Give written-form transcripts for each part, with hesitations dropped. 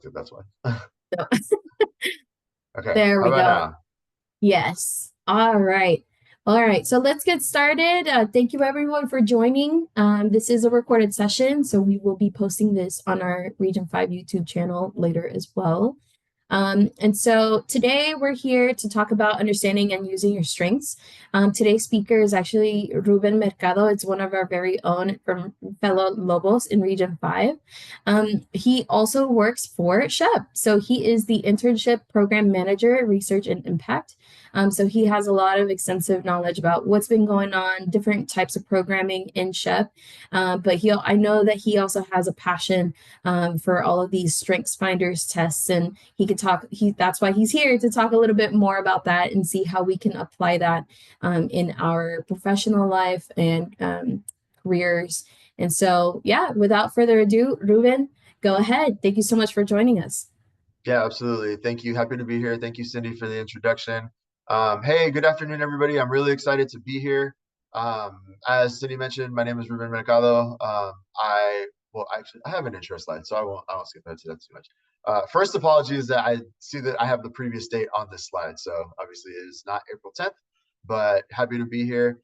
That's why. So, Okay, there how we about go. now? Yes. All right. All right. So let's get started. Thank you everyone for joining. This is a recorded session, so we will be posting this on our Region 5 YouTube channel later as well. And so today we're here to talk about understanding and using your strengths. Today's speaker is actually Ruben Mercado. It's one of our very own from fellow Lobos in Region 5. He also works for SHEP. So he is the Internship Program Manager, Research and Impact. So he has a lot of extensive knowledge about what's been going on, different types of programming in SHEP. I know that he also has a passion for all of these strengths finders tests, and he could talk. That's why he's here to talk a little bit more about that and see how we can apply that in our professional life and careers. And so, yeah, without further ado, Ruben, go ahead. Thank you so much for joining us. Yeah, absolutely. Thank you. Happy to be here. Thank you, Cindy, for the introduction. Hey, good afternoon, everybody. I'm really excited to be here. As Cindy mentioned, my name is Ruben Mercado. I have an intro slide, so I won't skip into that too much. First, apologies that I see that I have the previous date on this slide, so obviously it is not April 10th, but happy to be here.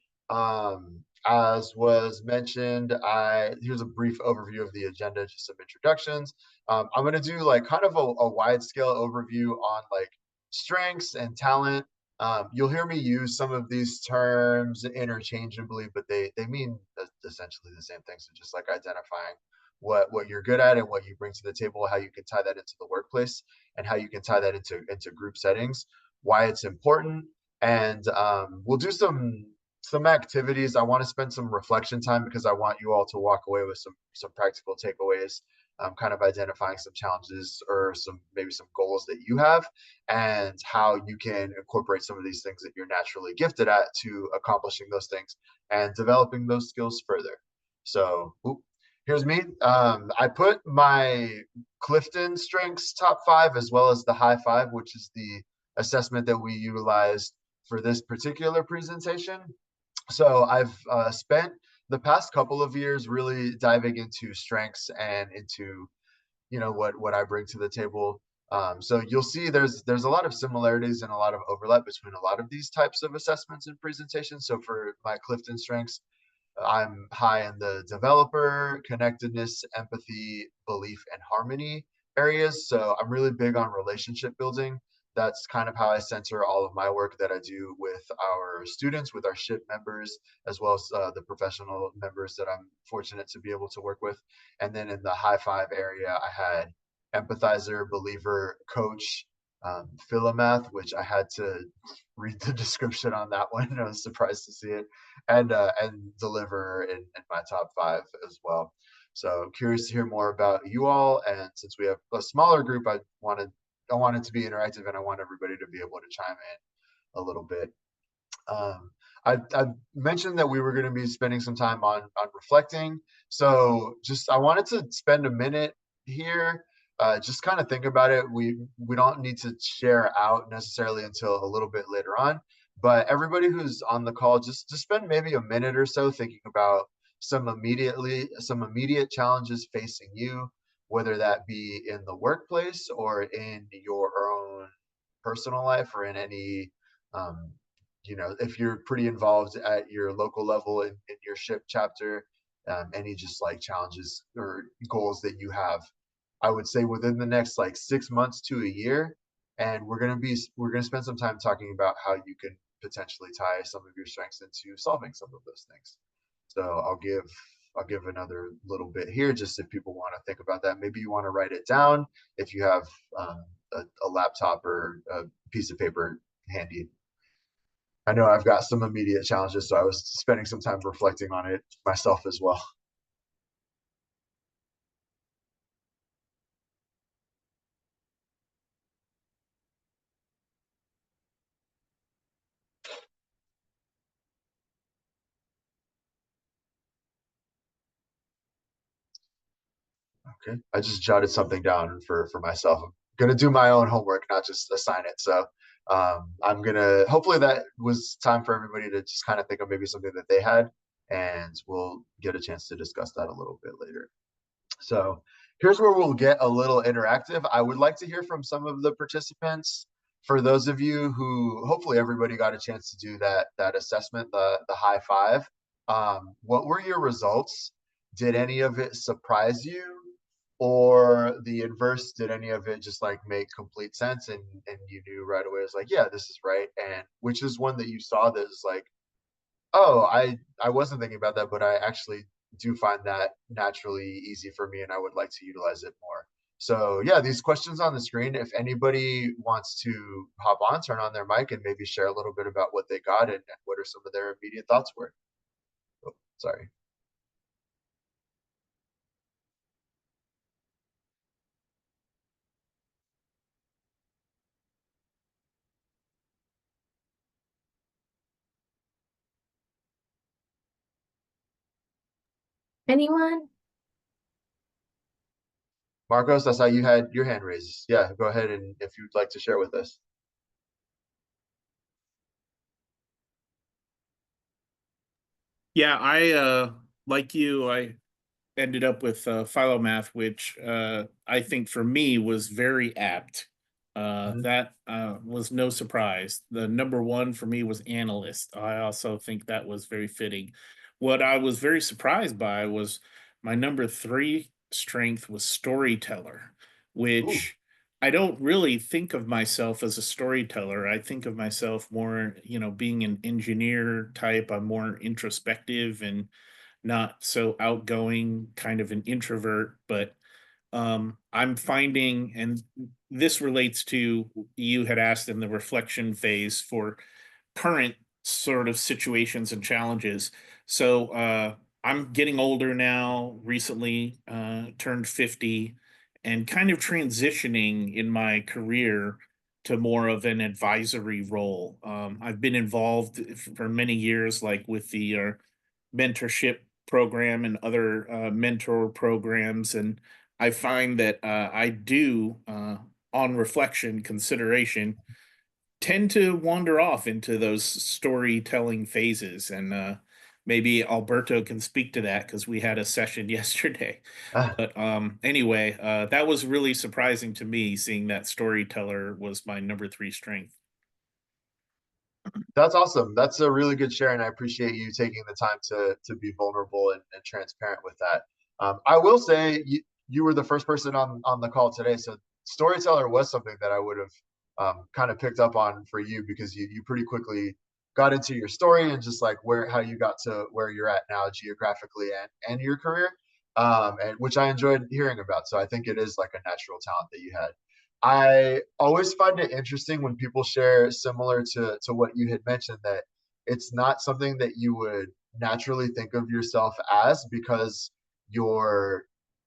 As was mentioned, here's a brief overview of the agenda, just some introductions. I'm going to do like kind of a wide scale overview on like strengths and talent. You'll hear me use some of these terms interchangeably, but they mean essentially the same thing. So just like identifying what you're good at and what you bring to the table, how you can tie that into the workplace, and how you can tie that into group settings, why it's important, and we'll do some activities. I want to spend some reflection time because I want you all to walk away with some practical takeaways, kind of identifying some challenges or maybe some goals that you have and how you can incorporate some of these things that you're naturally gifted at to accomplishing those things and developing those skills further. So here's me. I put my Clifton Strengths top five as well as the high five, which is the assessment that we utilized for this particular presentation. So I've spent the past couple of years really diving into strengths and into what I bring to the table. So you'll see there's a lot of similarities and a lot of overlap between a lot of these types of assessments and presentations. So for my Clifton strengths, I'm high in the developer, connectedness, empathy, belief, and harmony areas. So I'm really big on relationship building. That's kind of how I center all of my work that I do with our students, with our SHIP members, as well as the professional members that I'm fortunate to be able to work with. And then in the high five area, I had empathizer, believer, coach, philomath, which I had to read the description on that one. I was surprised to see it, and deliver in my top five as well. So curious to hear more about you all. And since we have a smaller group, I wanted to be interactive and I want everybody to be able to chime in a little bit. Um, I mentioned that we were going to be spending some time on reflecting. So just I wanted to spend a minute here, just kind of think about it. We don't need to share out necessarily until a little bit later on, but everybody who's on the call, just spend maybe a minute or so thinking about some immediate challenges facing you, whether that be in the workplace or in your own personal life or in any um, if you're pretty involved at your local level in your SHIP chapter, any just like challenges or goals that you have, I would say within the next like 6 months to a year. And we're gonna spend some time talking about how you can potentially tie some of your strengths into solving some of those things. So I'll give another little bit here, just if people want to think about that. Maybe you want to write it down if you have a laptop or a piece of paper handy. I know I've got some immediate challenges, so I was spending some time reflecting on it myself as well. Okay, I just jotted something down for myself. I'm gonna do my own homework, not just assign it. So I'm gonna hopefully that was time for everybody to just kind of think of maybe something that they had, and we'll get a chance to discuss that a little bit later. So here's where we'll get a little interactive. I would like to hear from some of the participants. For those of you who, hopefully everybody got a chance to do that assessment, the high five. What were your results? Did any of it surprise you? Or the inverse, did any of it just like make complete sense and you knew right away? It was like, yeah, this is right. And which is one that you saw that is like, oh, I wasn't thinking about that, but I actually do find that naturally easy for me, and I would like to utilize it more. So yeah, these questions on the screen, if anybody wants to hop on, turn on their mic and maybe share a little bit about what they got and what are some of their immediate thoughts were. Oh, sorry. Anyone? Marcos, I saw you had your hand raised. Yeah, go ahead and if you'd like to share with us. Yeah, I like you, I ended up with Philomath, which I think for me was very apt. Mhm. That was no surprise. The number one for me was analyst. I also think that was very fitting. What I was very surprised by was my number three strength was storyteller, Ooh, which I don't really think of myself as a storyteller. I think of myself more, being an engineer type. I'm more introspective and not so outgoing, kind of an introvert, but I'm finding, and this relates to you had asked in the reflection phase for current sort of situations and challenges. So I'm getting older now, recently turned 50, and kind of transitioning in my career to more of an advisory role. I've been involved for many years, like with the mentorship program and other mentor programs. And I find that I do, on reflection, consideration, tend to wander off into those storytelling phases. And maybe Alberto can speak to that because we had a session yesterday. But anyway, that was really surprising to me, seeing that storyteller was my number three strength. that's awesome. That's a really good share, and I appreciate you taking the time to be vulnerable and transparent with that. I will say you were the first person on the call today, so storyteller was something that I would have kind of picked up on for you because you pretty quickly got into your story and just like where how you got to where you're at now geographically and your career, and which I enjoyed hearing about. So I think it is like a natural talent that you had. I always find it interesting when people share similar to what you had mentioned that it's not something that you would naturally think of yourself as because your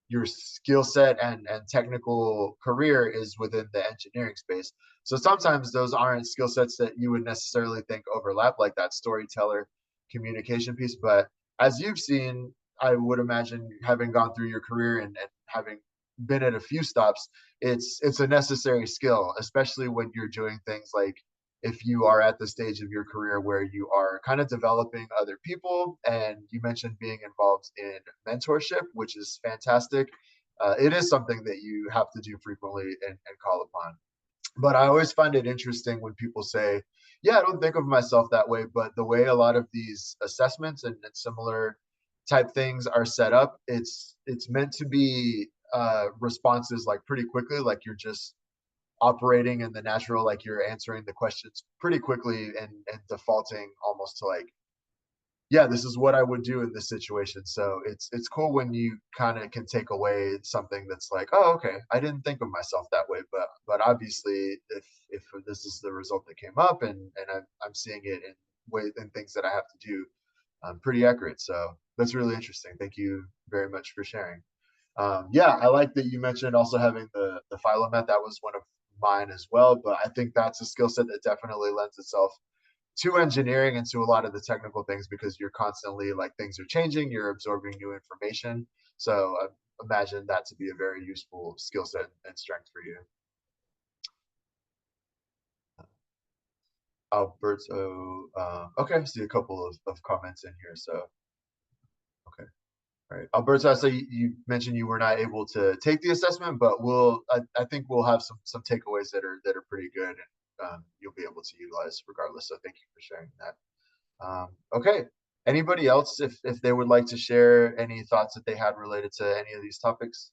your skill set and technical career is within the engineering space. So sometimes those aren't skill sets that you would necessarily think overlap, like that storyteller communication piece. But as you've seen, I would imagine having gone through your career and having been at a few stops, it's a necessary skill, especially when you're doing things like if you are at the stage of your career where you are kind of developing other people, and you mentioned being involved in mentorship, which is fantastic. It is something that you have to do frequently and call upon. But I always find it interesting when people say, yeah, I don't think of myself that way, but the way a lot of these assessments and similar type things are set up, it's meant to be responses like pretty quickly, like you're just operating in the natural, like you're answering the questions pretty quickly and defaulting almost to like, yeah, this is what I would do in this situation. So it's cool when you kind of can take away something that's like, oh, okay, I didn't think of myself that way, but obviously, if this is the result that came up, and I'm seeing it in way in things that I have to do, pretty accurate. So that's really interesting. Thank you very much for sharing. Yeah, I like that you mentioned also having the Philomath. That was one of mine as well, but I think that's a skill set that definitely lends itself to engineering and to a lot of the technical things because you're constantly like things are changing, you're absorbing new information. So imagine that to be a very useful skill set and strength for you. Alberto, okay, I see a couple of comments in here. So, okay. All right, Alberto, so you mentioned you were not able to take the assessment, but I think we'll have some takeaways that are pretty good, and you'll be able to utilize regardless. So thank you for sharing that. Okay. Anybody else, if they would like to share any thoughts that they had related to any of these topics?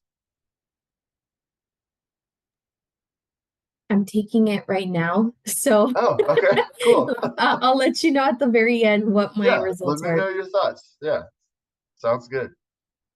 I'm taking it right now, so Oh, okay, cool. I'll let you know at the very end what my Yeah, let results me were. know your thoughts. Yeah, sounds good.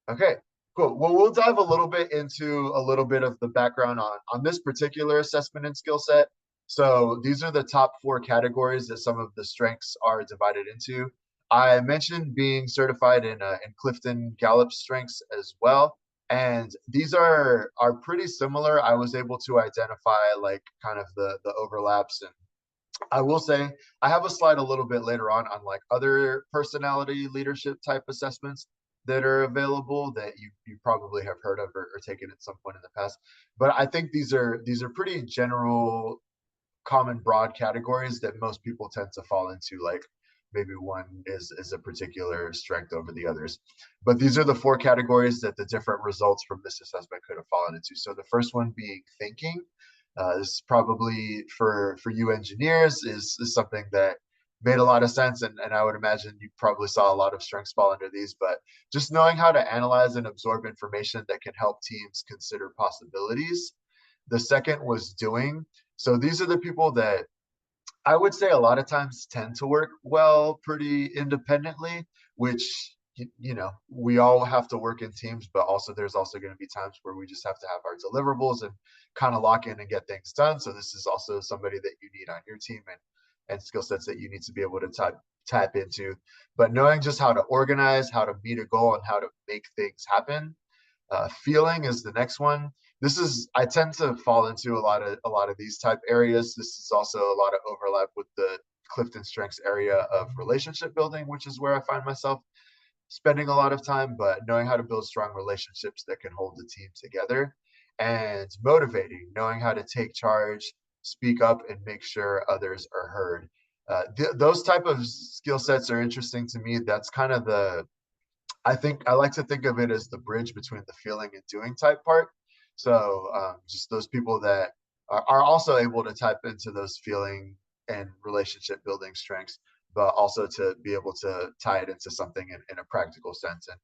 Okay, cool. Well, we'll dive a little bit into a little bit of the background on this particular assessment and skill set. So these are the top four categories that some of the strengths are divided into. I mentioned being certified in Clifton Gallup strengths as well, and these are pretty similar. I was able to identify like kind of the overlaps, and I will say I have a slide a little bit later on like other personality leadership type assessments that are available that you probably have heard of or taken at some point in the past. But I think these are pretty general, common, broad categories that most people tend to fall into. Like maybe one is a particular strength over the others. But these are the four categories that the different results from this assessment could have fallen into. So the first one being thinking. This is probably for you engineers is something that made a lot of sense, and I would imagine you probably saw a lot of strengths fall under these. But just knowing how to analyze and absorb information that can help teams consider possibilities. The second was doing. So these are the people that I would say a lot of times tend to work well pretty independently, which you know we all have to work in teams, but also there's also going to be times where we just have to have our deliverables and kind of lock in and get things done. So this is also somebody that you need on your team and skill sets that you need to be able to tap into. But knowing just how to organize, how to meet a goal, and how to make things happen. Feeling is the next one. This is I tend to fall into a lot of these type areas. This is also a lot of overlap with the Clifton Strengths area of relationship building, which is where I find myself spending a lot of time. But knowing how to build strong relationships that can hold the team together, and motivating, knowing how to take charge, speak up, and make sure others are heard. Those type of skill sets are interesting to me. That's kind of the I think I like to think of it as the bridge between the feeling and doing type part. So just those people that are also able to tap into those feeling and relationship building strengths, but also to be able to tie it into something in a practical sense and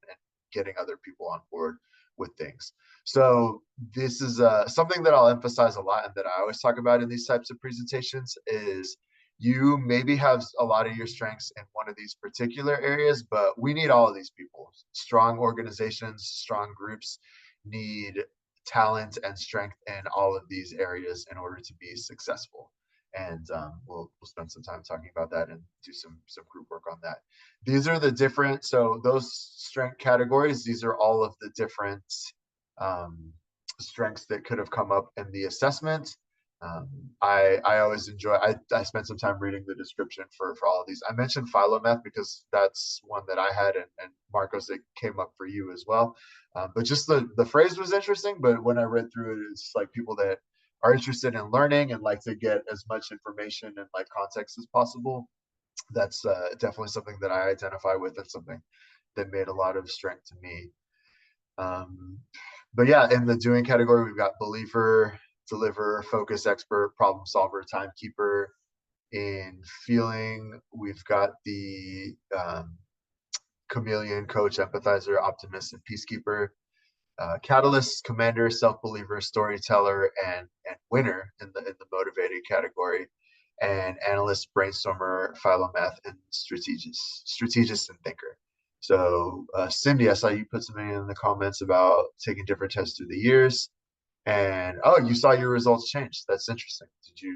getting other people on board with things. So this is something that I'll emphasize a lot and that I always talk about in these types of presentations is you maybe have a lot of your strengths in one of these particular areas, but we need all of these people. Strong organizations, strong groups need talent and strength in all of these areas in order to be successful. And we'll spend some time talking about that and do some group work on that. These are the different, so those strength categories, these are all of the different um, strengths that could have come up in the assessment. I always enjoy. I spent some time reading the description for all of these. I mentioned Philomath because that's one that I had, and Marcos, it came up for you as well. But just the phrase was interesting. But when I read through it, it's like people that are interested in learning and like to get as much information and like context as possible. That's definitely something that I identify with and something that made a lot of strength to me. Um, but yeah, in the doing category, we've got believer, deliver, focus expert, problem solver, timekeeper. In feeling, we've got the chameleon, coach, empathizer, optimist, and peacekeeper. Catalyst, commander, self-believer, storyteller, and winner in the motivated category. And analyst, brainstormer, philomath, and strategist and thinker. So, Cindy, I saw you put something in the comments about taking different tests through the years. And oh, you saw your results change. That's interesting. Do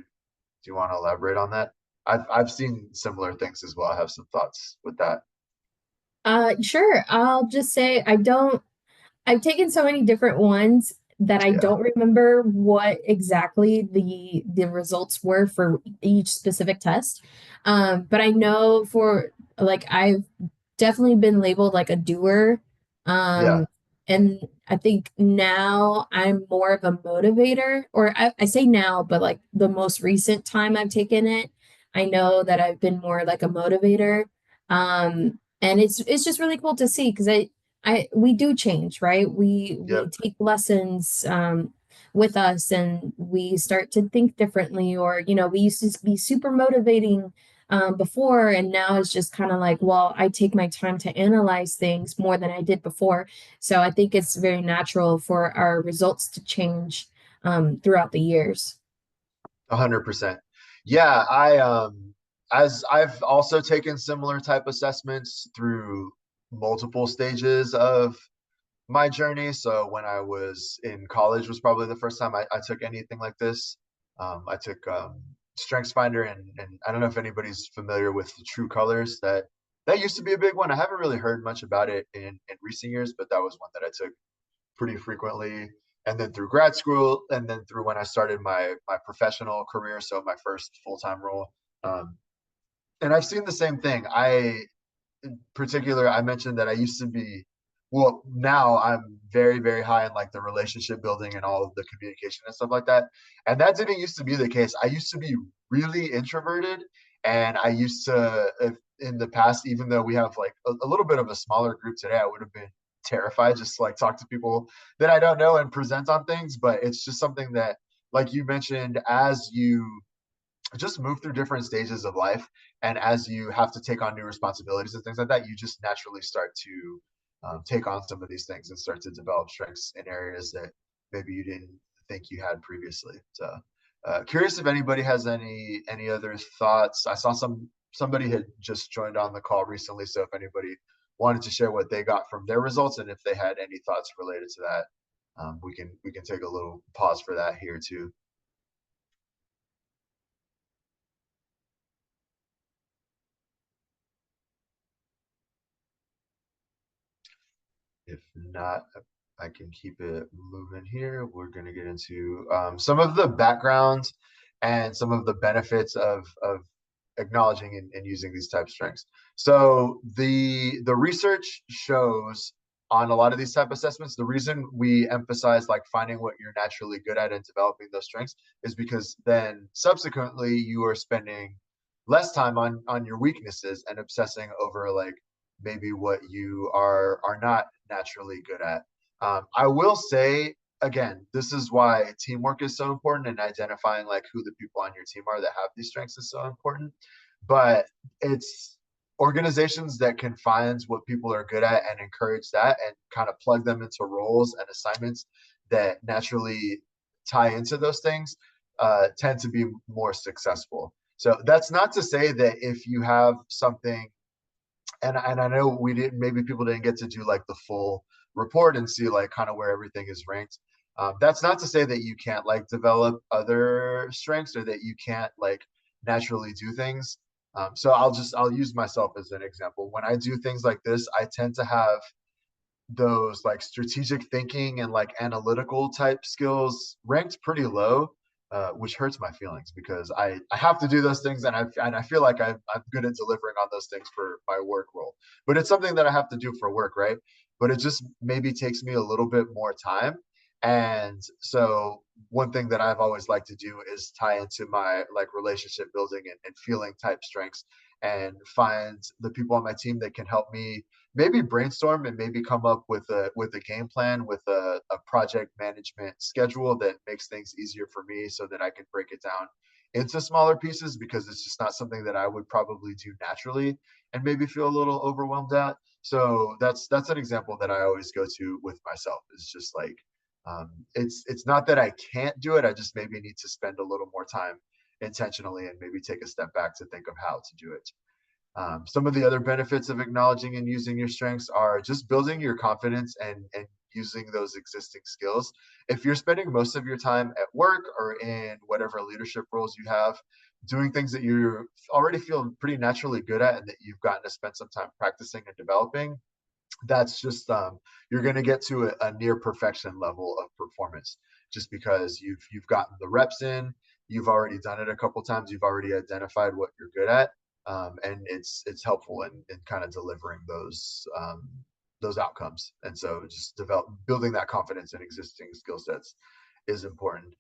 you want to elaborate on that? I've seen similar things as well. I have some thoughts with that. Sure. I'll just say I've taken so many different ones that I Yeah, don't remember what exactly the results were for each specific test. But I know for like I've definitely been labeled like a doer. yeah, Um, and I think now I'm more of a motivator, or I say now, but like the most recent time I've taken it, I know that I've been more like a motivator. And it's just really cool to see because we do change, right? We Yep. take lessons with us, and we start to think differently, or we used to be super motivating before, and now it's just kind of like, well, I take my time to analyze things more than I did before. So I think it's very natural for our results to change throughout the years. 100%. Yeah, as I've also taken similar type assessments through multiple stages of my journey. So when I was in college was probably the first time I took anything like this. I took Strengths Finder, and I don't know if anybody's familiar with the True Colors. That used to be a big one. I haven't really heard much about it in recent years, but that was one that I took pretty frequently. And then through grad school, and then through when I started my professional career, so my first full-time role. Um, and I've seen the same thing. In particular, I mentioned that I used to be, well, now I'm very, very high in like the relationship building and all of the communication and stuff like that. And that didn't used to be the case. I used to be really introverted. And I used to, if, in the past, even though we have like a little bit of a smaller group today, I would have been terrified just to like talk to people that I don't know and present on things. But it's just something that, like you mentioned, as you just move through different stages of life, and as you have to take on new responsibilities and things like that, you just naturally start to take on some of these things and start to develop strengths in areas that maybe you didn't think you had previously. So curious if anybody has any other thoughts. I saw somebody had just joined on the call recently, so if anybody wanted to share what they got from their results and if they had any thoughts related to that, we can take a little pause for that here too. If not, I can keep it moving here. We're going to get into some of the background and some of the benefits of acknowledging and using these type of strengths. So the research shows on a lot of these type assessments, the reason we emphasize like finding what you're naturally good at and developing those strengths is because then subsequently you are spending less time on your weaknesses and obsessing over like maybe what you are not naturally good at. I will say again, this is why teamwork is so important, and identifying like who the people on your team are that have these strengths is so important. But it's organizations that can find what people are good at and encourage that and kind of plug them into roles and assignments that naturally tie into those things tend to be more successful. So that's not to say that if you have something, and I know we didn't, maybe people didn't get to do like the full report and see like kind of where everything is ranked. That's not to say that you can't like develop other strengths or that you can't like naturally do things. So I'll use myself as an example. When I do things like this, I tend to have those like strategic thinking and like analytical type skills ranked pretty low, which hurts my feelings because I have to do those things, and I feel like I'm good at delivering on those things for my work role, but it's something that I have to do for work, right? But it just maybe takes me a little bit more time. And so one thing that I've always liked to do is tie into my like relationship building and feeling type strengths and find the people on my team that can help me maybe brainstorm and maybe come up with a game plan, with a project management schedule that makes things easier for me so that I can break it down into smaller pieces, because it's just not something that I would probably do naturally and maybe feel a little overwhelmed at. So that's an example that I always go to with myself. Is just like it's not that I can't do it. I just maybe need to spend a little more time intentionally and maybe take a step back to think of how to do it. Some of the other benefits of acknowledging and using your strengths are just building your confidence and using those existing skills. If you're spending most of your time at work or in whatever leadership roles you have, doing things that you already feel pretty naturally good at and that you've gotten to spend some time practicing and developing, that's just you're going to get to a near perfection level of performance just because you've gotten the reps in, you've already done it a couple times, you've already identified what you're good at, and it's helpful in kind of delivering those outcomes. And so just building that confidence in existing skill sets is important.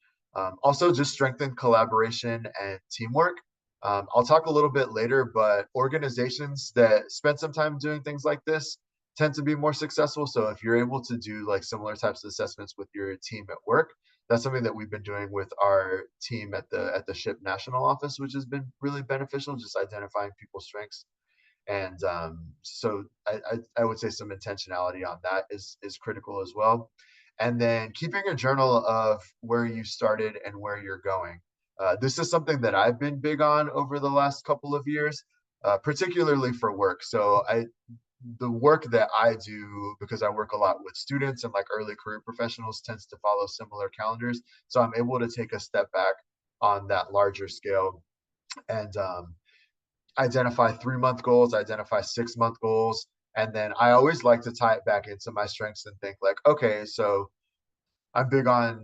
Also, just strengthen collaboration and teamwork. I'll talk a little bit later, but organizations that spend some time doing things like this tend to be more successful. So if you're able to do like similar types of assessments with your team at work, that's something that we've been doing with our team at the ship national office, which has been really beneficial, just identifying people's strengths. And so I would say some intentionality on that is critical as well. And then keeping a journal of where you started and where you're going. This is something that I've been big on over the last couple of years, particularly for work. So the work that I do, because I work a lot with students and like early career professionals, tends to follow similar calendars. So I'm able to take a step back on that larger scale and identify 3-month goals, identify 6-month goals. And then I always like to tie it back into my strengths and think like, okay, so I'm big on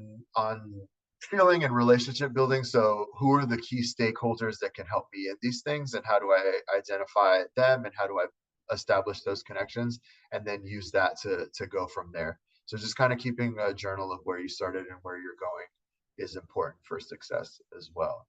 feeling and relationship building. So who are the key stakeholders that can help me in these things, and how do I identify them, and how do I establish those connections, and then use that to go from there. So just kind of keeping a journal of where you started and where you're going is important for success as well.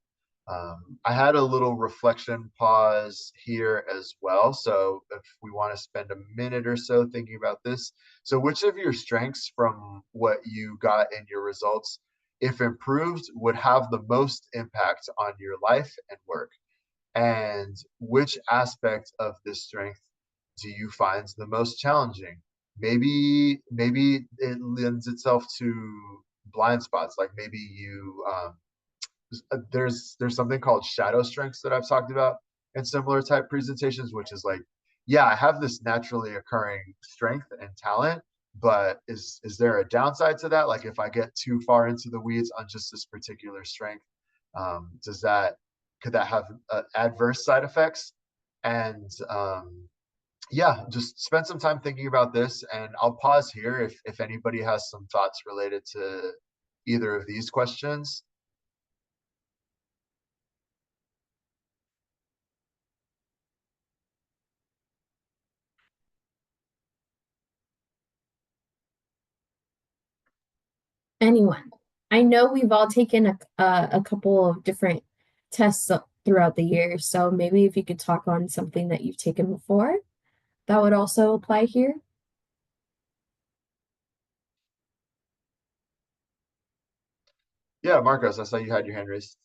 I had a little reflection pause here as well. So if we want to spend a minute or so thinking about this. So which of your strengths from what you got in your results, if improved, would have the most impact on your life and work? And which aspect of this strength do you find the most challenging? Maybe it lends itself to blind spots, like maybe you there's something called shadow strengths that I've talked about in similar type presentations, which is like, yeah, I have this naturally occurring strength and talent, but is there a downside to that? Like if I get too far into the weeds on just this particular strength, does that could that have adverse side effects? And yeah, just spend some time thinking about this, and I'll pause here if anybody has some thoughts related to either of these questions. Anyone? I know we've all taken a couple of different tests throughout the year, so maybe if you could talk on something that you've taken before, that would also apply here. Yeah, Marcos, I saw you had your hand raised.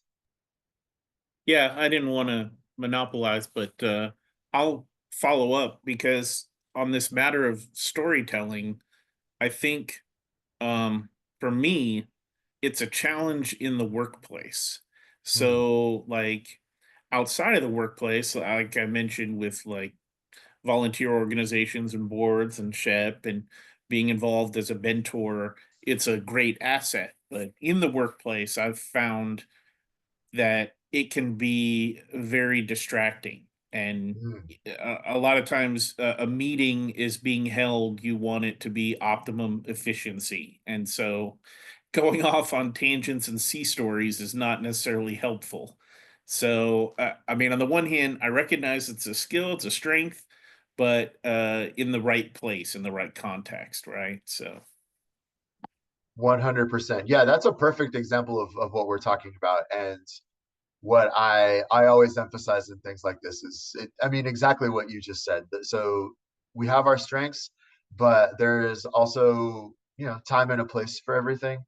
Yeah, I didn't want to monopolize, but I'll follow up because on this matter of storytelling, I think for me, it's a challenge in the workplace. Hmm. So, like outside of the workplace, like I mentioned with like volunteer organizations and boards and SHEP and being involved as a mentor, it's a great asset. But in the workplace, I've found that it can be very distracting. And Hmm. a lot of times, a meeting is being held, you want it to be optimum efficiency. And so, going off on tangents and sea stories is not necessarily helpful. So, I mean, on the one hand, I recognize it's a skill, it's a strength, but in the right place, in the right context, right? So, 100%. Yeah, that's a perfect example of what we're talking about. And what I always emphasize in things like this is I mean exactly what you just said. So we have our strengths, but there is also, time and a place for everything.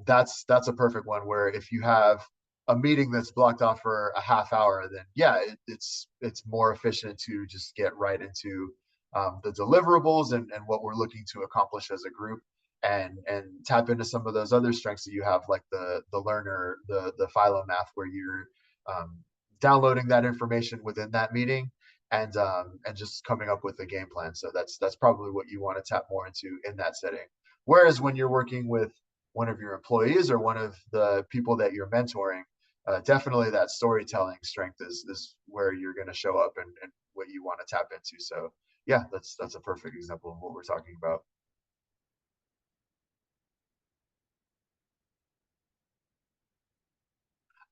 That's a perfect one where if you have a meeting that's blocked off for a half hour, then yeah, it's more efficient to just get right into the deliverables and what we're looking to accomplish as a group, and tap into some of those other strengths that you have, like the learner, the philomath, where you're um, downloading that information within that meeting, and just coming up with a game plan. So that's probably what you want to tap more into in that setting. Whereas when you're working with one of your employees or one of the people that you're mentoring, definitely that storytelling strength is where you're going to show up, and what you want to tap into. So yeah, that's a perfect example of what we're talking about.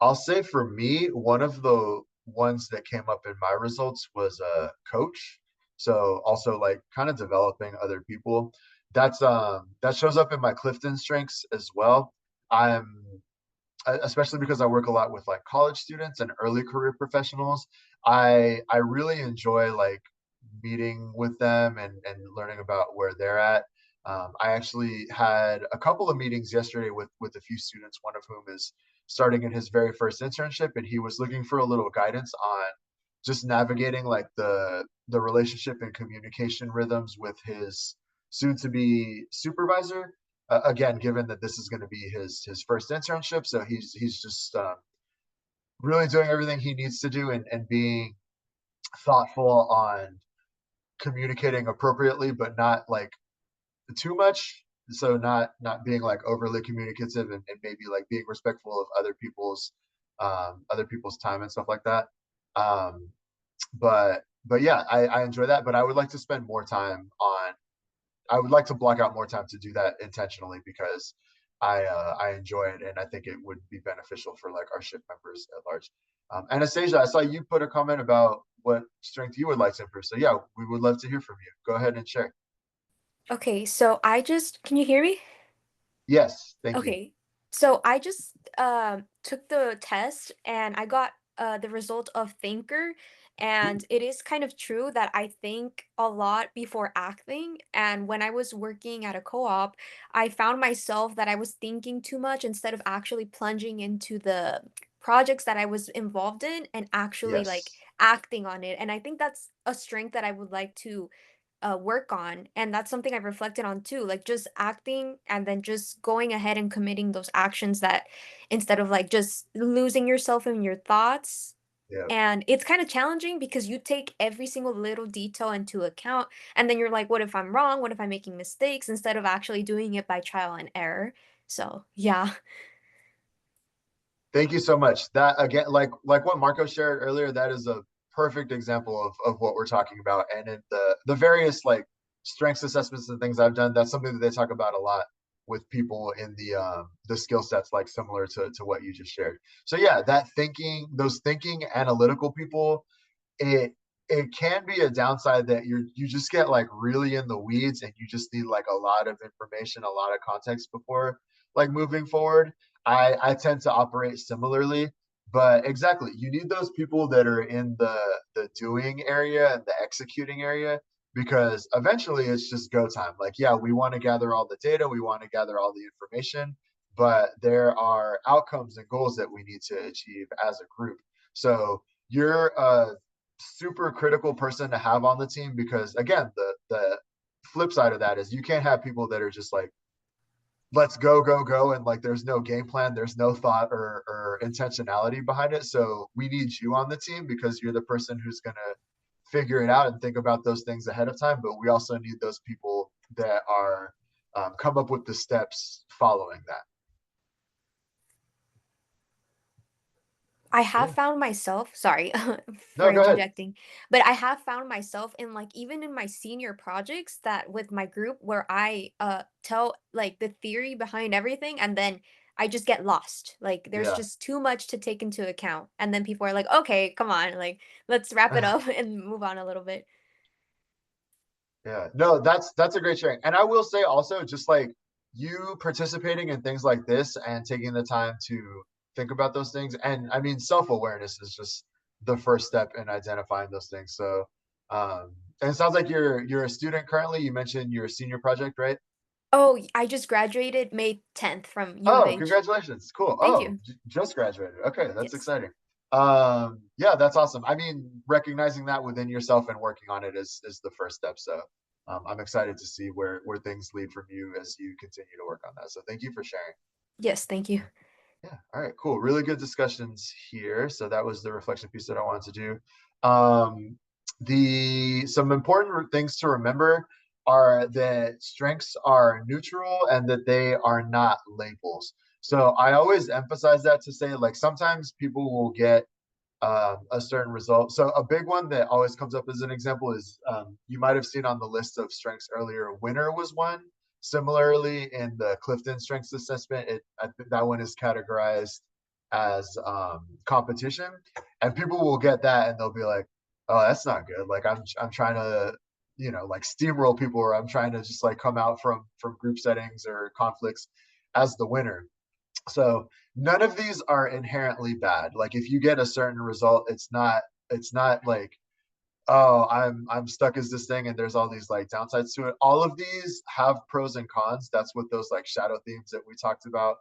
I'll say for me, one of the ones that came up in my results was a coach. So also like kind of developing other people. That shows up in my Clifton strengths as well. I'm especially because I work a lot with like college students and early career professionals. I really enjoy like meeting with them and learning about where they're at. I actually had a couple of meetings yesterday with a few students, one of whom is starting in his very first internship, and he was looking for a little guidance on just navigating like the relationship and communication rhythms with his soon to be supervisor. Again, given that this is going to be his first internship, so he's just really doing everything he needs to do and being thoughtful on communicating appropriately, but not like too much. So not being like overly communicative and maybe like being respectful of other people's time and stuff like that. Um, but yeah, I enjoy that. But I would like to spend more time on. I would like to block out more time to do that intentionally because I enjoy it and I think it would be beneficial for like our ship members at large. Anastasia, I saw you put a comment about what strength you would like to improve. So yeah, we would love to hear from you. Go ahead and share. Okay, so can you hear me? Yes, thank you. Okay, so I just took the test and I got the result of thinker, and it is kind of true that I think a lot before acting. And when I was working at a co-op, I found myself that I was thinking too much instead of actually plunging into the projects that I was involved in and actually like Yes. acting on it. And I think that's a strength that I would like to work on, and that's something I've reflected on too, like just acting and then just going ahead and committing those actions, that instead of like just losing yourself in your thoughts. Yeah. And it's kind of challenging because you take every single little detail into account, and then you're like, what if I'm wrong, what if I'm making mistakes, instead of actually doing it by trial and error. So yeah. Thank you so much. That again, like what Marco shared earlier, that is a perfect example of what we're talking about. And in the various like strengths assessments and things I've done, that's something that they talk about a lot with people in the skill sets like similar to what you just shared. So yeah, that thinking, those thinking analytical people, it it can be a downside that you just get like really in the weeds and you just need like a lot of information, a lot of context before like moving forward. I tend to operate similarly, but exactly, you need those people that are in the doing area and the executing area because eventually it's just go time. Like, yeah, we want to gather all the data, we want to gather all the information, but there are outcomes and goals that we need to achieve as a group. So you're super critical person to have on the team because again, the flip side of that is you can't have people that are just like let's go and like there's no game plan, there's no thought or intentionality behind it. So we need you on the team because you're the person who's going to figure it out and think about those things ahead of time, but we also need those people that are come up with the steps following that. I have Yeah. found myself, sorry for No, go ahead. interjecting, but I have found myself in like even in my senior projects that with my group where I tell like the theory behind everything, and then I just get lost. Like there's Yeah. just too much to take into account. And then people are like, "Okay, come on, like let's wrap it up and move on a little bit." Yeah, no, that's a great sharing. And I will say also, just like you participating in things like this and taking the time to think about those things. And I mean, self-awareness is just the first step in identifying those things. So, and it sounds like you're a student currently. You mentioned your senior project, right? Oh, I just graduated May 10th from U of Oh, H. congratulations. Cool. Thank Oh, you. just graduated. Okay, that's Yes. exciting. Yeah, that's awesome. I mean, recognizing that within yourself and working on it is the first step. So, I'm excited to see where things lead from you as you continue to work on that. So, thank you for sharing. Yes, thank you. Yeah. All right, cool. Really good discussions here. So that was the reflection piece that I wanted to do. The some important things to remember are that strengths are neutral and that they are not labels. So I always emphasize that to say like sometimes people will get a certain result. So a big one that always comes up as an example is you might have seen on the list of strengths earlier, winner was one. Similarly, in the Clifton Strengths Assessment, I think that one is categorized as competition, and people will get that and they'll be like, "Oh, that's not good." Like I'm trying to, like steamroll people, or I'm trying to just like come out from group settings or conflicts as the winner. So none of these are inherently bad. Like if you get a certain result, it's not like oh, I'm stuck as this thing and there's all these like downsides to it. All of these have pros and cons. That's what those like shadow themes that we talked about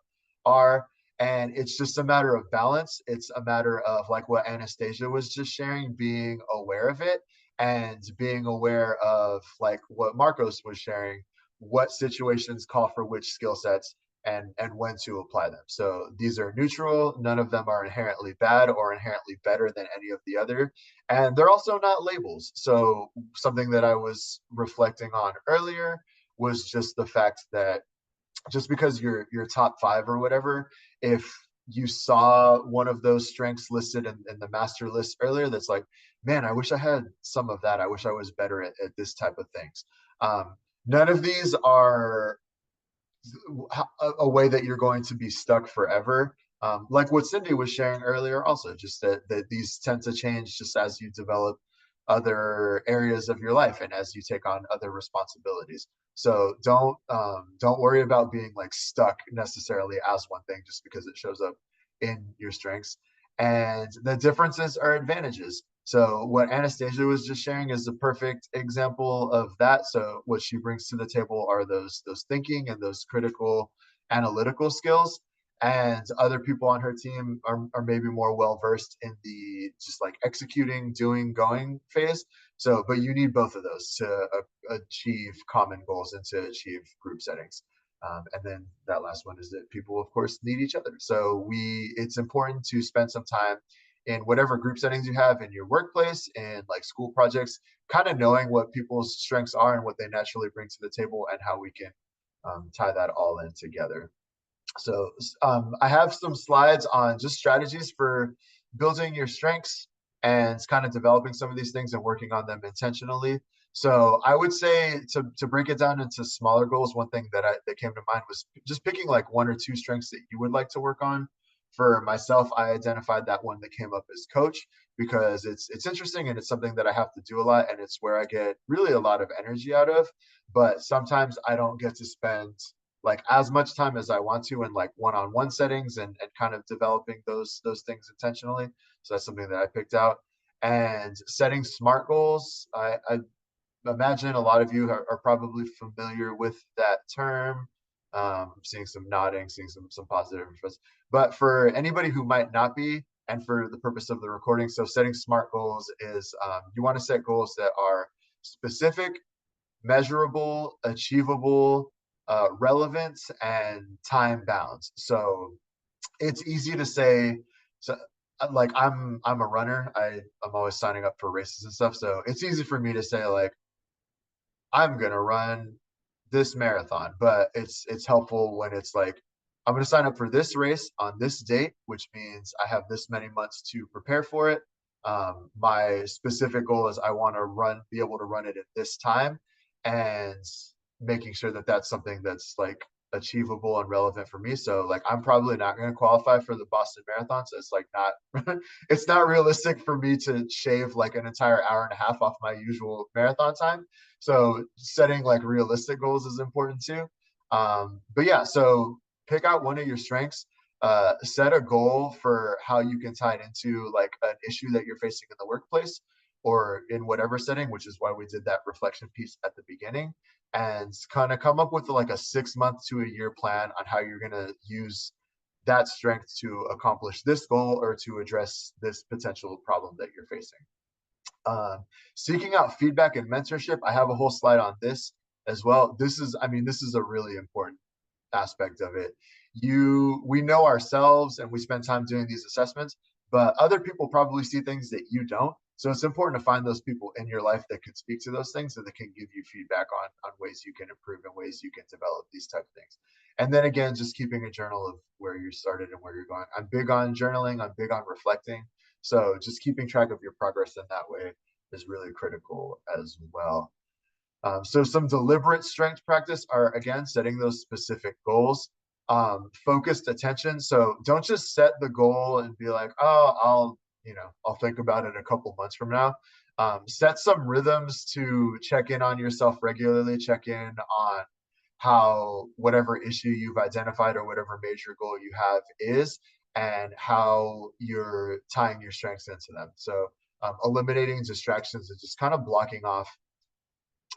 are. And it's just a matter of balance. It's a matter of like what Anastasia was just sharing, being aware of it and being aware of like what Marcos was sharing, what situations call for which skill sets and when to apply them. So these are neutral. None of them are inherently bad or inherently better than any of the other. And they're also not labels. So something that I was reflecting on earlier was just the fact that just because you're top five or whatever, if you saw one of those strengths listed in the master list earlier, that's like, man, I wish I had some of that. I wish I was better at this type of things. Um, None of these are a way that you're going to be stuck forever. Like what Cindy was sharing earlier, also just that these tend to change just as you develop other areas of your life and as you take on other responsibilities. So don't worry about being like stuck necessarily as one thing just because it shows up in your strengths. And the differences are advantages. So what Anastasia was just sharing is a perfect example of that. So what she brings to the table are those thinking and those critical analytical skills. And other people on her team are maybe more well versed in the just like executing, doing, going phase. So, but you need both of those to achieve common goals and to achieve group settings. And then that last one is that people, of course, need each other. So it's important to spend some time in whatever group settings you have in your workplace and like school projects, kind of knowing what people's strengths are and what they naturally bring to the table and how we can tie that all in together. So I have some slides on just strategies for building your strengths and kind of developing some of these things and working on them intentionally. So I would say to break it down into smaller goals, one thing that came to mind was just picking like one or two strengths that you would like to work on. For myself, I identified that one that came up as coach because it's interesting and it's something that I have to do a lot and it's where I get really a lot of energy out of. But sometimes I don't get to spend like as much time as I want to in like one-on-one settings and kind of developing those things intentionally. So that's something that I picked out. And setting SMART goals, I imagine a lot of you are probably familiar with that term. Seeing some nodding, seeing some positive interest. But for anybody who might not be, and for the purpose of the recording, so setting SMART goals is you want to set goals that are specific, measurable, achievable, relevant, and time bound. So it's easy to say. So like I'm a runner. I'm always signing up for races and stuff. So it's easy for me to say like I'm gonna run this marathon, but it's helpful when it's like I'm gonna sign up for this race on this date, which means I have this many months to prepare for it. My specific goal is I want to be able to run it at this time, and making sure that that's something that's like achievable and relevant for me. So like I'm probably not going to qualify for the Boston Marathon, so it's like not it's not realistic for me to shave like an entire hour and a half off my usual marathon time. So setting like realistic goals is important too. But yeah, so pick out one of your strengths, set a goal for how you can tie it into like an issue that you're facing in the workplace or in whatever setting, which is why we did that reflection piece at the beginning, and kind of come up with like a 6 month to a year plan on how you're going to use that strength to accomplish this goal or to address this potential problem that you're facing. Seeking out feedback and mentorship. I have a whole slide on this as well. This is a really important aspect of it. We know ourselves and we spend time doing these assessments, but other people probably see things that you don't. So it's important to find those people in your life that can speak to those things and that can give you feedback on ways you can improve and ways you can develop these type of things. And then again, just keeping a journal of where you started and where you're going. I'm big on journaling. I'm big on reflecting. So just keeping track of your progress in that way is really critical as well. So some deliberate strength practice are, again, setting those specific goals, focused attention. So don't just set the goal and be like, oh, I'll think about it a couple months from now. Set some rhythms to check in on yourself regularly, check in on how whatever issue you've identified or whatever major goal you have is, and how you're tying your strengths into them. So eliminating distractions and just kind of blocking off,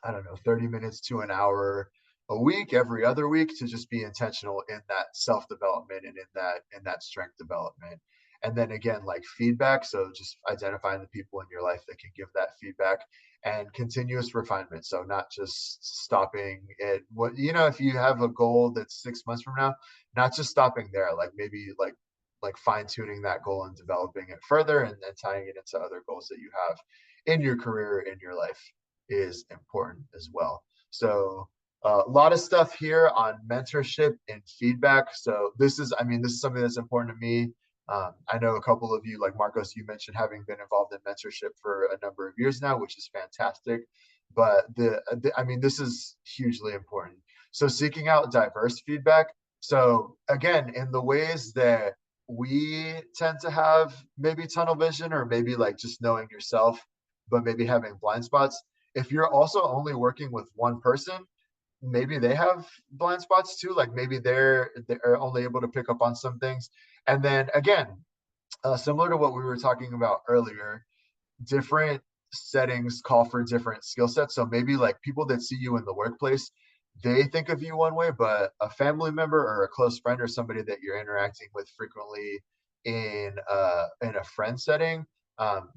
I don't know, 30 minutes to an hour a week, every other week, to just be intentional in that self-development and in that strength development. And then again, like feedback. So just identifying the people in your life that can give that feedback, and continuous refinement. So not just stopping at what, if you have a goal that's 6 months from now, not just stopping there, like maybe like fine tuning that goal and developing it further, and then tying it into other goals that you have in your career, in your life, is important as well. So a lot of stuff here on mentorship and feedback. So this is something that's important to me. I know a couple of you, like Marcos, you mentioned having been involved in mentorship for a number of years now, which is fantastic. But this is hugely important. So seeking out diverse feedback. So again, in the ways that we tend to have maybe tunnel vision, or maybe like just knowing yourself, but maybe having blind spots. If you're also only working with one person, maybe they have blind spots too. Like maybe they're only able to pick up on some things. And then again, similar to what we were talking about earlier, different settings call for different skill sets. So maybe like people that see you in the workplace, they think of you one way, but a family member or a close friend or somebody that you're interacting with frequently in a friend setting,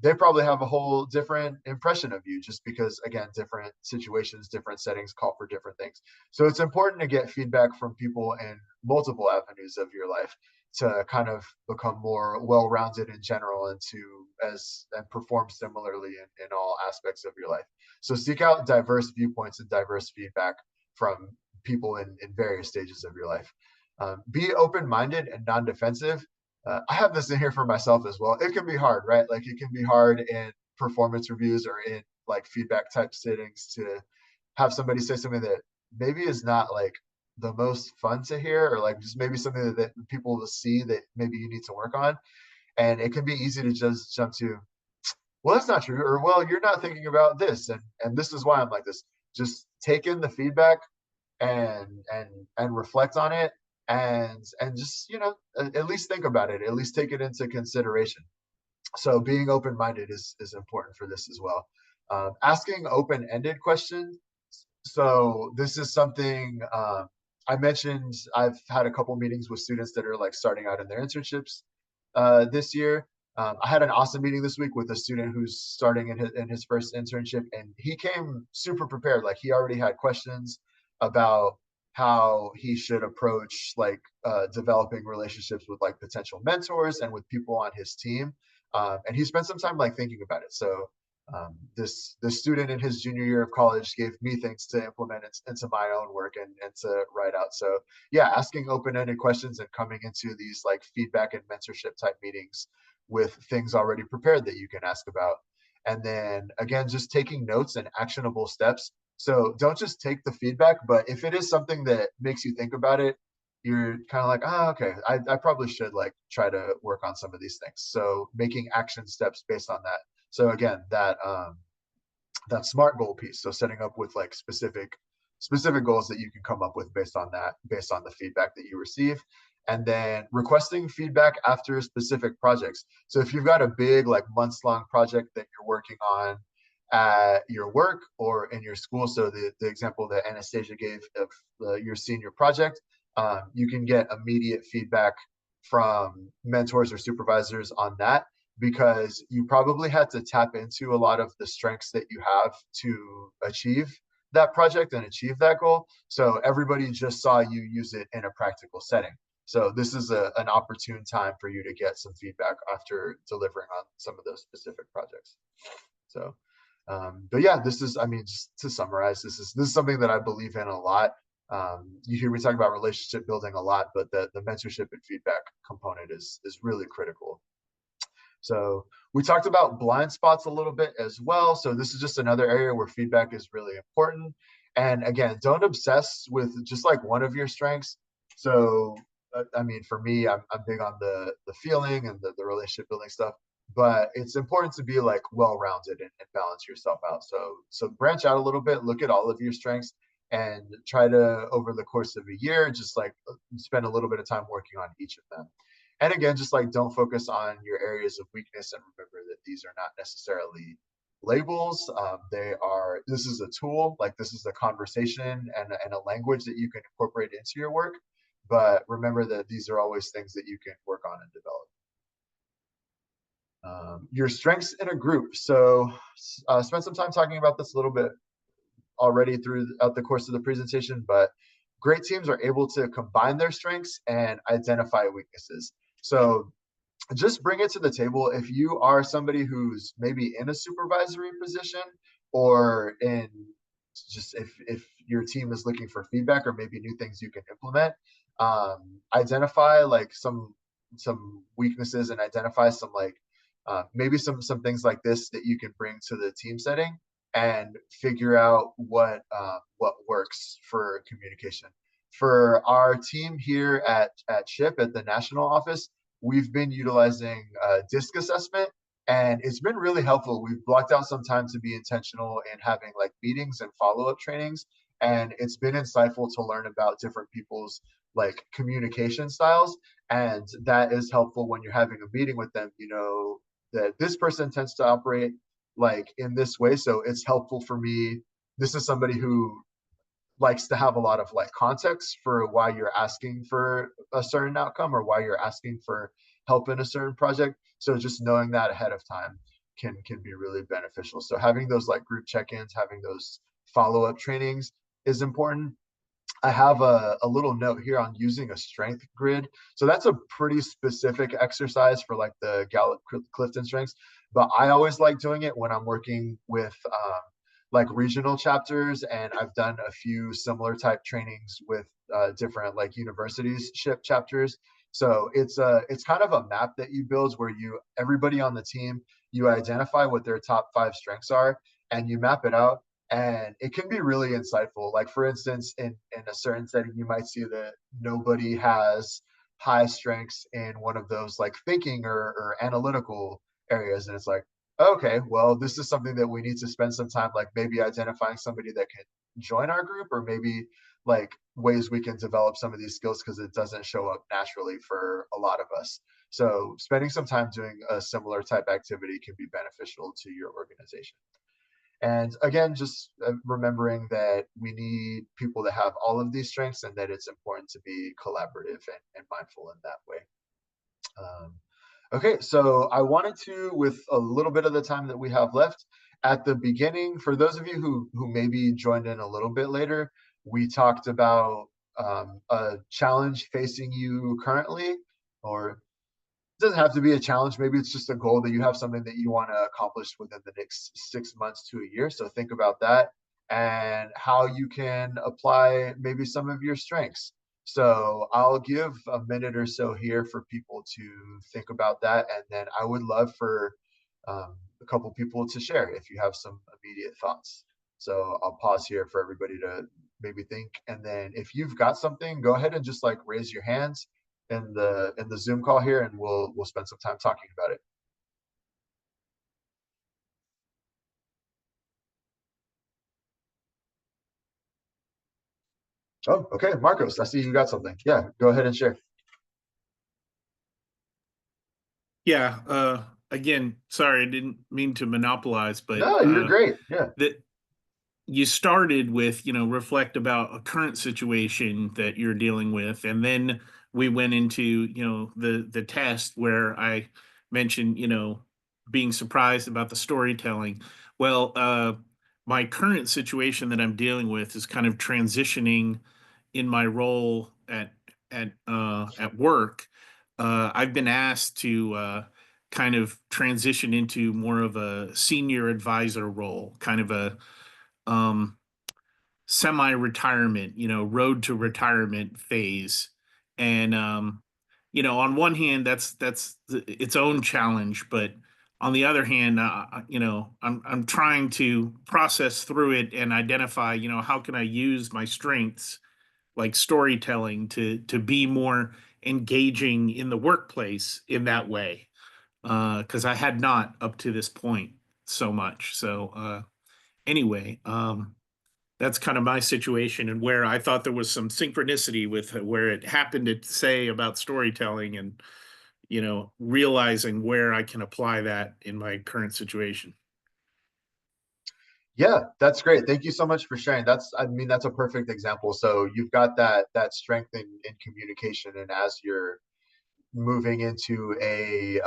they probably have a whole different impression of you, just because again, different situations, different settings call for different things. So it's important to get feedback from people in multiple avenues of your life to kind of become more well-rounded in general, and perform similarly in all aspects of your life. So seek out diverse viewpoints and diverse feedback from people in various stages of your life. Be open-minded and non-defensive. I have this in here for myself as well. It can be hard, right? Like it can be hard in performance reviews or in like feedback type settings to have somebody say something that maybe is not like the most fun to hear, or like just maybe something that people will see that maybe you need to work on. And it can be easy to just jump to, well, that's not true, or well, you're not thinking about this, and this is why I'm like this. Just take in the feedback and reflect on it, and just at least think about it, at least take it into consideration. So being open-minded is important for this as well. Asking open-ended questions. So this is something I mentioned. I've had a couple meetings with students that are like starting out in their internships this year. I had an awesome meeting this week with a student who's starting in his first internship, and he came super prepared. Like he already had questions about how he should approach like developing relationships with like potential mentors and with people on his team. And he spent some time like thinking about it. So this student in his junior year of college gave me things to implement into my own work and to write out. So yeah, asking open-ended questions and coming into these like feedback and mentorship type meetings with things already prepared that you can ask about. And then again, just taking notes and actionable steps. So don't just take the feedback, but if it is something that makes you think about it, you're kind of like, oh, okay, I probably should like try to work on some of these things. So making action steps based on that. So again, that SMART goal piece. So setting up with like specific goals that you can come up with based on the feedback that you receive. And then requesting feedback after specific projects. So if you've got a big like months-long project that you're working on at your work or in your school, so the example that Anastasia gave of your senior project, you can get immediate feedback from mentors or supervisors on that, because you probably had to tap into a lot of the strengths that you have to achieve that project and achieve that goal. So everybody just saw you use it in a practical setting. So this is an opportune time for you to get some feedback after delivering on some of those specific projects. So, but yeah, this is, just to summarize, this is something that I believe in a lot. You hear me talk about relationship building a lot, but the mentorship and feedback component is really critical. So we talked about blind spots a little bit as well. So this is just another area where feedback is really important. And again, don't obsess with just like one of your strengths. So, for me, I'm big on the feeling and the relationship building stuff, but it's important to be like well-rounded and balance yourself out. So branch out a little bit, look at all of your strengths, and try to, over the course of a year, just like spend a little bit of time working on each of them. And again, just like don't focus on your areas of weakness, and remember that these are not necessarily labels. This is a tool, like this is a conversation and a language that you can incorporate into your work. But remember that these are always things that you can work on and develop. Your strengths in a group. So spend some time talking about this a little bit already throughout the course of the presentation, but great teams are able to combine their strengths and identify weaknesses. So just bring it to the table. If you are somebody who's maybe in a supervisory position, or in just if your team is looking for feedback or maybe new things you can implement, identify like some weaknesses and identify some like maybe some things like this that you can bring to the team setting and figure out what works for communication. For our team here at SHIP at the national office, we've been utilizing DISC assessment, and it's been really helpful. We've blocked out some time to be intentional in having like meetings and follow-up trainings, and it's been insightful to learn about different people's like communication styles, and that is helpful when you're having a meeting with them. You know that this person tends to operate like in this way, so it's helpful for me. This is somebody who likes to have a lot of like context for why you're asking for a certain outcome or why you're asking for help in a certain project. So just knowing that ahead of time can be really beneficial. So having those like group check-ins, having those follow-up trainings is important. I have a little note here on using a strength grid. So that's a pretty specific exercise for like the Gallup Clifton strengths, but I always like doing it when I'm working with like regional chapters, and I've done a few similar type trainings with different like universities SHIP chapters. So it's kind of a map that you build where everybody on the team, you identify what their top 5 strengths are and you map it out, and it can be really insightful. Like for instance, in a certain setting, you might see that nobody has high strengths in one of those like thinking or analytical areas, and it's like, okay, well, this is something that we need to spend some time like maybe identifying somebody that can join our group, or maybe like ways we can develop some of these skills because it doesn't show up naturally for a lot of us. So spending some time doing a similar type activity can be beneficial to your organization. And again, just remembering that we need people to have all of these strengths and that it's important to be collaborative and mindful in that way. Okay, so I wanted to, with a little bit of the time that we have left, at the beginning, for those of you who maybe joined in a little bit later, we talked about a challenge facing you currently, or it doesn't have to be a challenge. Maybe it's just a goal that you have, something that you want to accomplish within the next 6 months to a year. So think about that and how you can apply maybe some of your strengths. So I'll give a minute or so here for people to think about that. And then I would love for a couple people to share if you have some immediate thoughts. So I'll pause here for everybody to maybe think. And then if you've got something, go ahead and just like raise your hands in the Zoom call here, and we'll spend some time talking about it. Oh, okay, Marcos, I see you got something. Yeah, go ahead and share. Yeah, again, sorry, I didn't mean to monopolize, but No, you're great. Yeah. that you started with, reflect about a current situation that you're dealing with, and then we went into, the test where I mentioned, being surprised about the storytelling. Well, my current situation that I'm dealing with is kind of transitioning in my role at work. I've been asked to kind of transition into more of a senior advisor role, kind of a um, semi-retirement, road to retirement phase. And on one hand, that's its own challenge, but on the other hand, I'm trying to process through it and identify, how can I use my strengths like storytelling to be more engaging in the workplace in that way, because I had not up to this point so much. So anyway, that's kind of my situation, and where I thought there was some synchronicity with where it happened to say about storytelling, and realizing where I can apply that in my current situation. Yeah, that's great. Thank you so much for sharing. I mean, that's a perfect example. So you've got that strength in communication, and as you're moving into a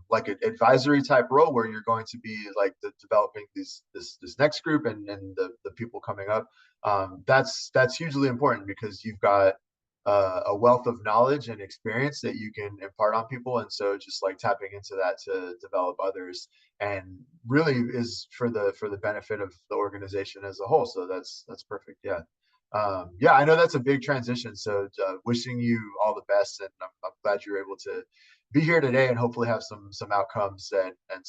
like an advisory type role where you're going to be like developing this next group and the people coming up, that's hugely important because you've got a wealth of knowledge and experience that you can impart on people, and so just like tapping into that to develop others and really is for the benefit of the organization as a whole. So that's perfect. Yeah. Yeah, I know that's a big transition. So wishing you all the best, and I'm glad you're able to be here today and hopefully have some outcomes and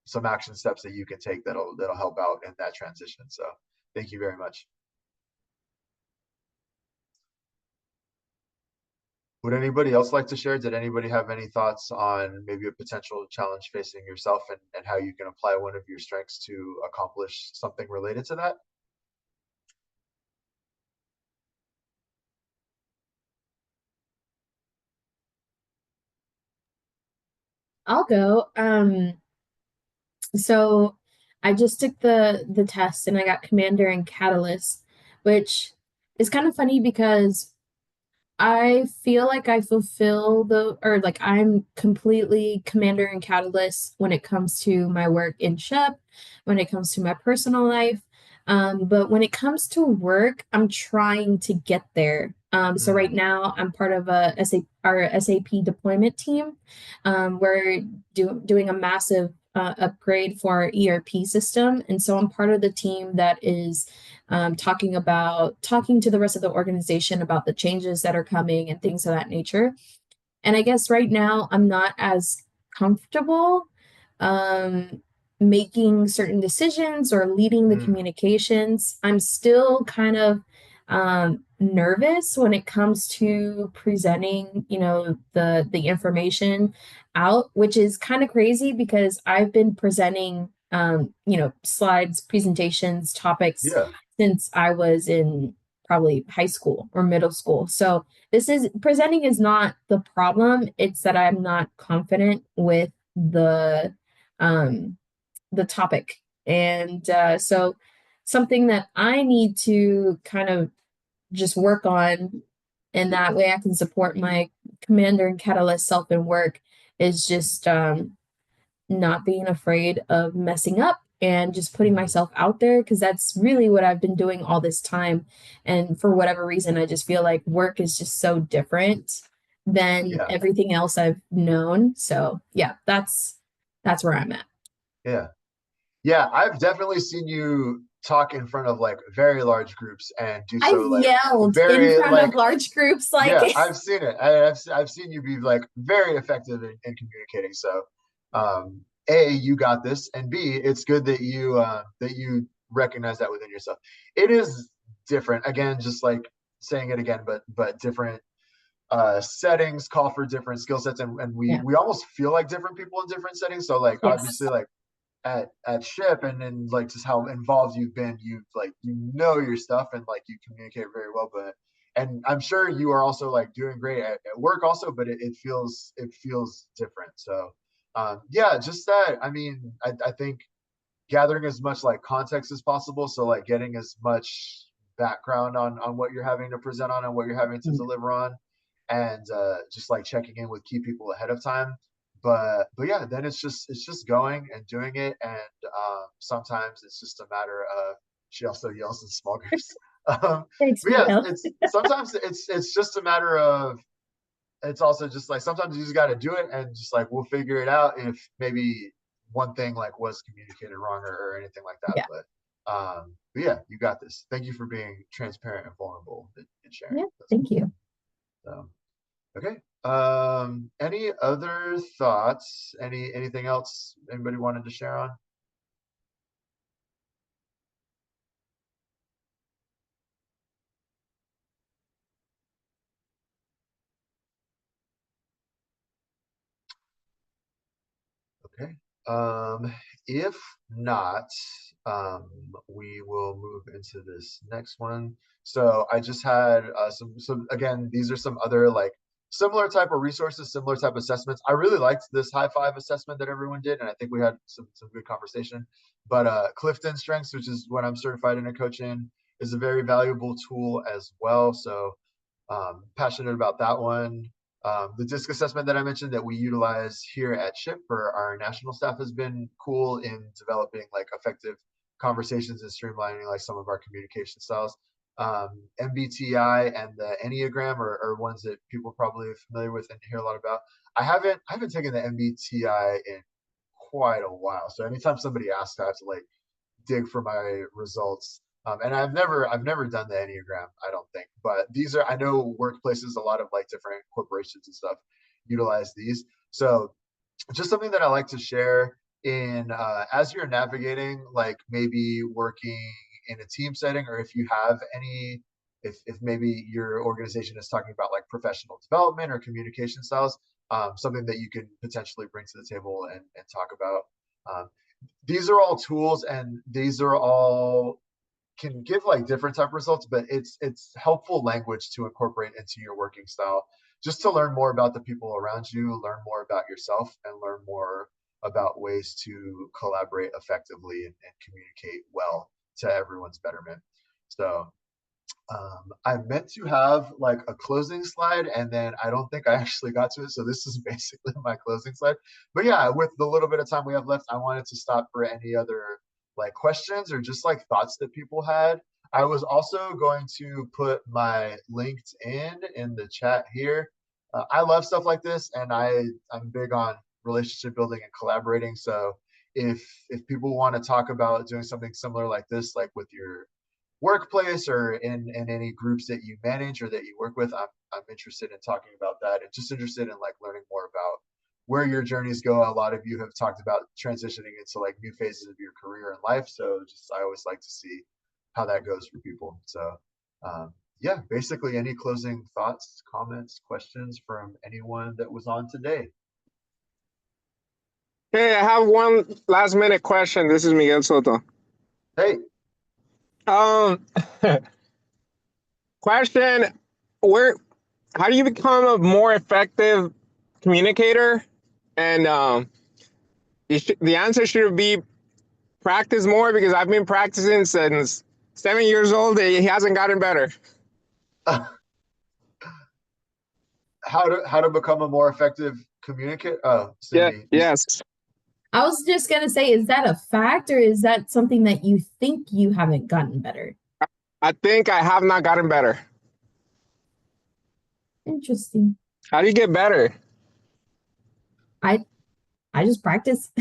some action steps that you can take that'll help out in that transition. So thank you very much. Would anybody else like to share? Did anybody have any thoughts on maybe a potential challenge facing yourself and how you can apply one of your strengths to accomplish something related to that? I'll go. So I just took the test and I got Commander and Catalyst, which is kind of funny because I feel like I fulfill or like I'm completely Commander and Catalyst when it comes to my work in SHIP, when it comes to my personal life. But when it comes to work, I'm trying to get there. So right now I'm part of our SAP deployment team. We're doing a massive upgrade for our ERP system. And so I'm part of the team that is talking to the rest of the organization about the changes that are coming and things of that nature. And I guess right now I'm not as comfortable um, making certain decisions or leading the communications. I'm still kind of nervous when it comes to presenting, the information out, which is kind of crazy because I've been presenting, slides, presentations, topics Yeah. since I was in probably high school or middle school. So this is presenting is not the problem. It's that I'm not confident with um the topic. And so something that I need to kind of just work on, and that way I can support my Commander and Catalyst self and work is just not being afraid of messing up and just putting myself out there because that's really what I've been doing all this time. And for whatever reason, I just feel like work is just so different than Yeah. everything else I've known. So yeah, that's where I'm at. Yeah. Yeah, I've definitely seen you talk in front of like very large groups and do I've so like yelled in very front like of large groups like yeah, I've seen it. I've seen you be like very effective in communicating. So A, you got this, and B, it's good that you recognize that within yourself. It is different. Again, just like saying it again, but different settings call for different skill sets, and yeah, we almost feel like different people in different settings. So like yes, obviously like at SHIP and then like just how involved you've been, you've like your stuff and like you communicate very well. But and I'm sure you are also like doing great at work also, but it feels different. So yeah, just that. I mean, I think gathering as much like context as possible. So like getting as much background on what you're having to present on and what you're having to deliver on, and just like checking in with key people ahead of time. But yeah, then it's just going and doing it, and sometimes it's just a matter of she also yells in small groups. thanks, But yeah, Miguel. it's sometimes it's just a matter of it's also just like sometimes you just got to do it and just like we'll figure it out if maybe one thing like was communicated wrong or anything like that. Yeah, But yeah, you got this. Thank you for being transparent and vulnerable and sharing. yeah, That's thank you. so okay. Any other thoughts? Anything else anybody wanted to share on? Okay. If not, we will move into this next one. So I just had some again, these are some other like similar type of resources, similar type assessments. I really liked this high five assessment that everyone did, and I think we had some good conversation. But Clifton Strengths, which is what I'm certified in a coach in, is a very valuable tool as well. So passionate about that one. The DISC assessment that I mentioned that we utilize here at SHIP for our national staff has been cool in developing like effective conversations and streamlining like some of our communication styles. MBTI and the Enneagram are ones that people are probably familiar with and hear a lot about. I haven't taken the MBTI in quite a while, so anytime somebody asks, I have to like dig for my results. And I've never done the Enneagram, I don't think, but these are, I know workplaces, a lot of like different corporations and stuff utilize these. So just something that I like to share in as you're navigating, like maybe working in a team setting, or if you have any, if maybe your organization is talking about like professional development or communication styles, something that you can potentially bring to the table and talk about. These are all tools, and these are all can give like different type of results, but it's helpful language to incorporate into your working style, just to learn more about the people around you, learn more about yourself, and learn more about ways to collaborate effectively and communicate well to everyone's betterment. So I meant to have like a closing slide, and then I don't think I actually got to it. So this is basically my closing slide. But yeah, with the little bit of time we have left, I wanted to stop for any other like questions or just like thoughts that people had. I was also going to put my LinkedIn in the chat here. I love stuff like this, and I'm big on relationship building and collaborating. So if people want to talk about doing something similar like this, like with your workplace or in any groups that you manage or that you work with, I'm interested in talking about that, and just interested in like learning more about where your journeys go. A lot of you have talked about transitioning into like new phases of your career and life. So just, I always like to see how that goes for people. So yeah, basically any closing thoughts, comments, questions from anyone that was on today? Hey, I have one last minute question. This is Miguel Soto. Hey. Um, question, how do you become a more effective communicator? And the answer should be practice more, because I've been practicing since 7 years old. He hasn't gotten better. How to become a more effective communicator? Oh, Cindy. Yes. I was just gonna say, is that a fact or is that something that you think you haven't gotten better? I think I have not gotten better. Interesting. How do you get better? I just practice.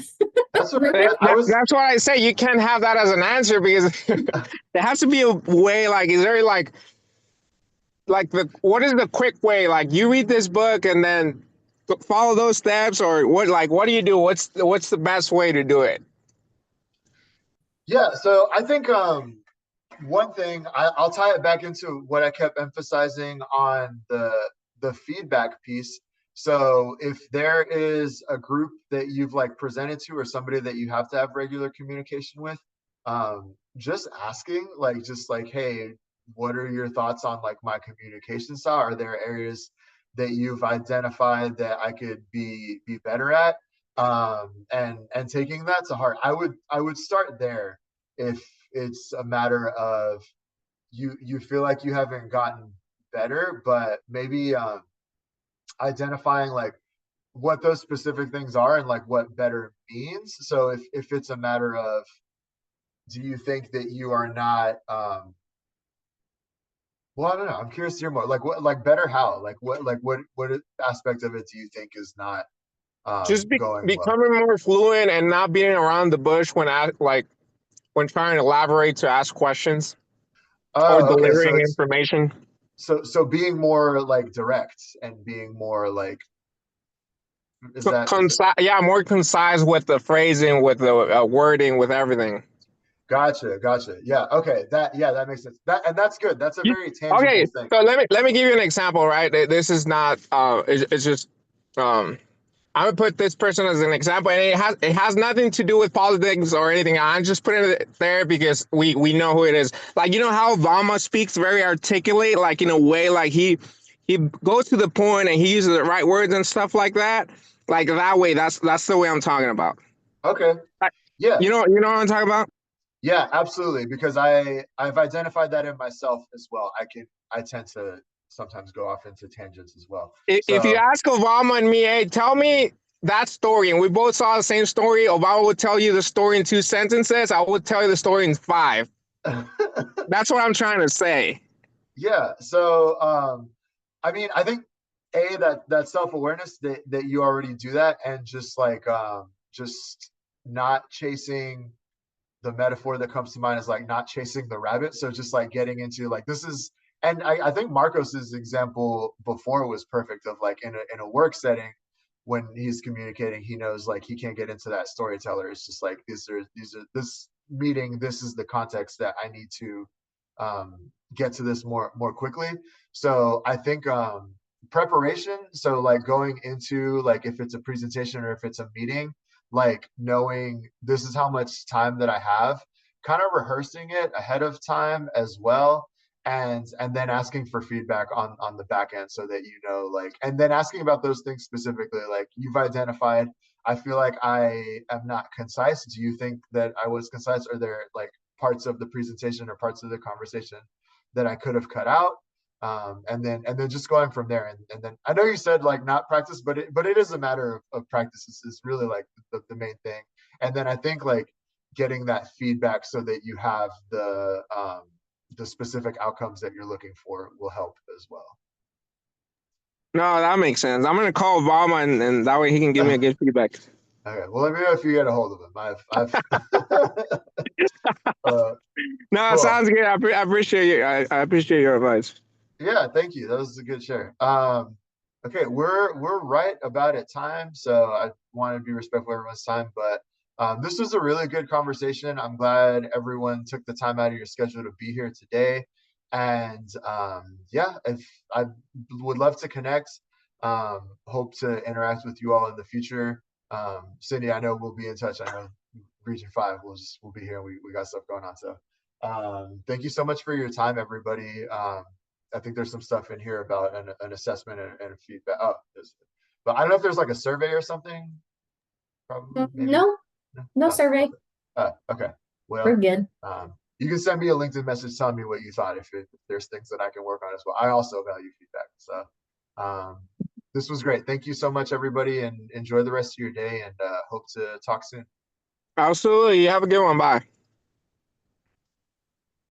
That's what That's why I say you can't have that as an answer, because there has to be a way. Like, is there like what is the quick way? Like, you read this book and then follow those steps, or what? Like, what do you do? What's the best way to do it? Yeah, so I think one thing, I'll tie it back into what I kept emphasizing on the feedback piece. So if there is a group that you've like presented to, or somebody that you have to have regular communication with, just asking, like, just like, hey, what are your thoughts on like my communication style? Are there areas that you've identified that I could be better at? And taking that to heart. I would start there. If it's a matter of you feel like you haven't gotten better, but maybe identifying like what those specific things are and like what better means. So if it's a matter of, do you think that you are not well, I don't know, I'm curious to hear more, like what, like better how, like what aspect of it do you think is not Just going well? becoming more fluent and not being around the bush when trying to elaborate, to ask questions or Oh, okay, so delivering it's information. so being more like direct and being more like, is that Concise, yeah, more concise with the phrasing, with the wording, with everything. Gotcha. Yeah. Okay. That makes sense. That's good. That's a very tangible Okay, thing. so let me give you an example, right? This is not it's just I'm gonna put this person as an example, and it has nothing to do with politics or anything. I'm just putting it there because we know who it is. Like, you know how Obama speaks very articulate, like in a way like he he goes to the point and he uses the right words and stuff like that. Like that way, that's the way I'm talking about. Okay. Yeah. You know what I'm talking about? Yeah, absolutely. Because I've identified that in myself as well. I tend to sometimes go off into tangents as well. If you So ask Obama and me, hey, tell me that story, and we both saw the same story, Obama would tell you the story in 2 sentences. I would tell you the story in 5. That's what I'm trying to say. yeah. So I mean, I think that self-awareness that you already do that, and just like just not chasing the metaphor that comes to mind is like not chasing the rabbit. So just like getting into like this is, and I think Marcos's example before was perfect of like in a work setting when he's communicating, he knows like he can't get into that storyteller. It's just like these are this meeting, this is the context that I need to get to this more quickly. So I think preparation, so like going into like if it's a presentation or if it's a meeting, like knowing this is how much time that I have, kind of rehearsing it ahead of time as well, and then asking for feedback on the back end so that you know like, and then asking about those things specifically, like you've identified, I feel like I am not concise. Do you think that I was concise? Are there like parts of the presentation or parts of the conversation that I could have cut out? And then just going from there, and then I know you said like not practice, but it is a matter of practice is really like the main thing. And then I think like getting that feedback so that you have the specific outcomes that you're looking for will help as well. No, that makes sense. I'm gonna call Obama, and that way he can give me a good feedback. Okay, well let me know if you get a hold of him. I've No, cool. sounds good. I appreciate you. I appreciate your advice. Yeah, thank you. That was a good share. Okay, we're right about at time, so I want to be respectful of everyone's time, but this was a really good conversation. I'm glad everyone took the time out of your schedule to be here today. And yeah, if I would love to connect, hope to interact with you all in the future. Cindy, I know we'll be in touch. I know Region 5 we'll be here. We got stuff going on. So thank you so much for your time, everybody. I think there's some stuff in here about an assessment and feedback. Oh, but I don't know if there's like a survey or something. Probably, maybe. No Oh, survey. okay. Well, We're good. you can send me a LinkedIn message telling me what you thought if there's things that I can work on as well. I also value feedback. So this was great. Thank you so much, everybody, and enjoy the rest of your day, and hope to talk soon. Absolutely. You have a good one. Bye.